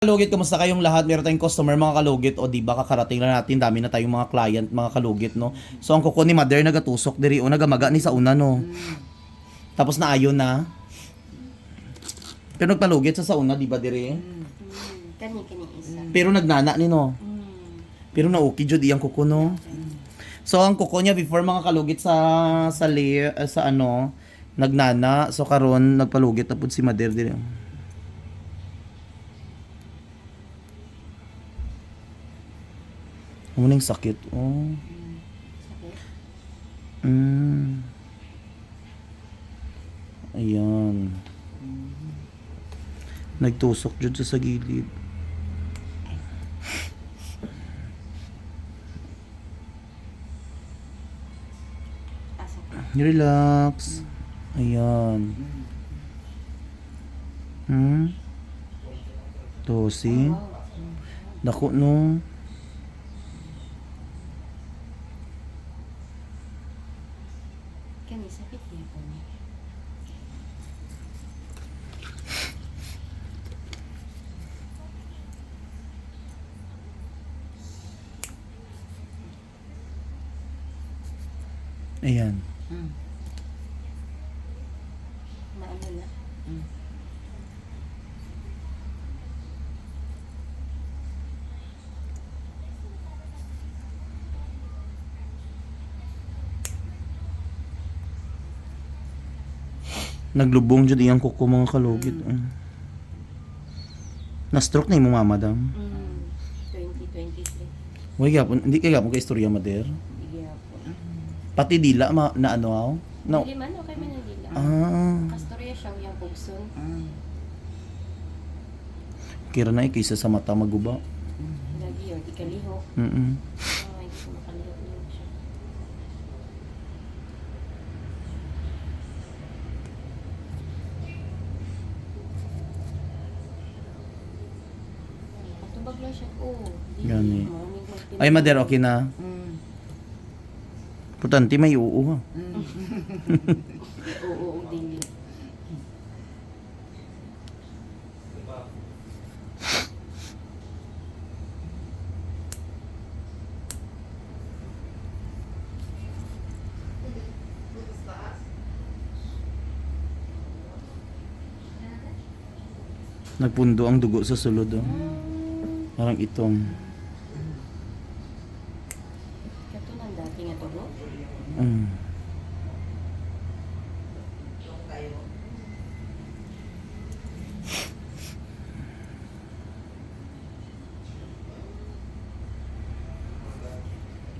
Kalugit, kamusta kayong lahat? Meron tayong customer mga kalugit o di ba kakarating lang natin, dami na tayong mga client mga kalugit no. So ang kuko ni Mother nagatusok diri o nagamaga ni sa una no. Tapos naayon na. Pero nagpalugit sa una di ba diri? Kani isa. Pero nagnana ni no. Pero na okay jud iyang kuko no. So ang kuko niya before mga kalugit sa layer sa ano nagnana, so karon nagpalugit na pud si Mother diri. Muning sakit. Oh. Ayan. Nagtusok jud sa gilid. Relax. Ayan. Tosi. Dako no. Kani sakit niya po. Ayan. Maano na? Naglubong jud iyang kuko mga kalugit. Na-stroke na imong mama dam. 2023. Way gyapon, hindi kay gyapon ka istorya Mother. Hindi po. Pati dila na ano aw. No. Dili man okay man ang dila. Kastorya siya yung pugson. Kira na kaysa sa mata maguba. Lagi yun, di kaliho. Ay, hindi ko makaliho yun siya. Patubag lang siya. Gani. Ay Mother, okay na. Importante may uo ha. Oo, dili. Nagpundo ang dugo sa sulod oh. Parang itong. Kato nang dati nga tugo.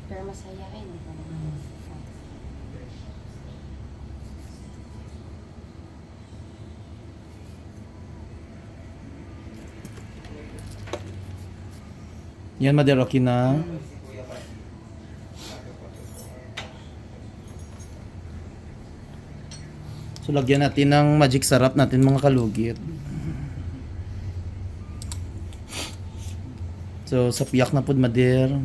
Pero masayain. Yan Mother, okay na. So lagyan natin ng magic sarap natin mga kalugit. So sa piyak na pud Mother.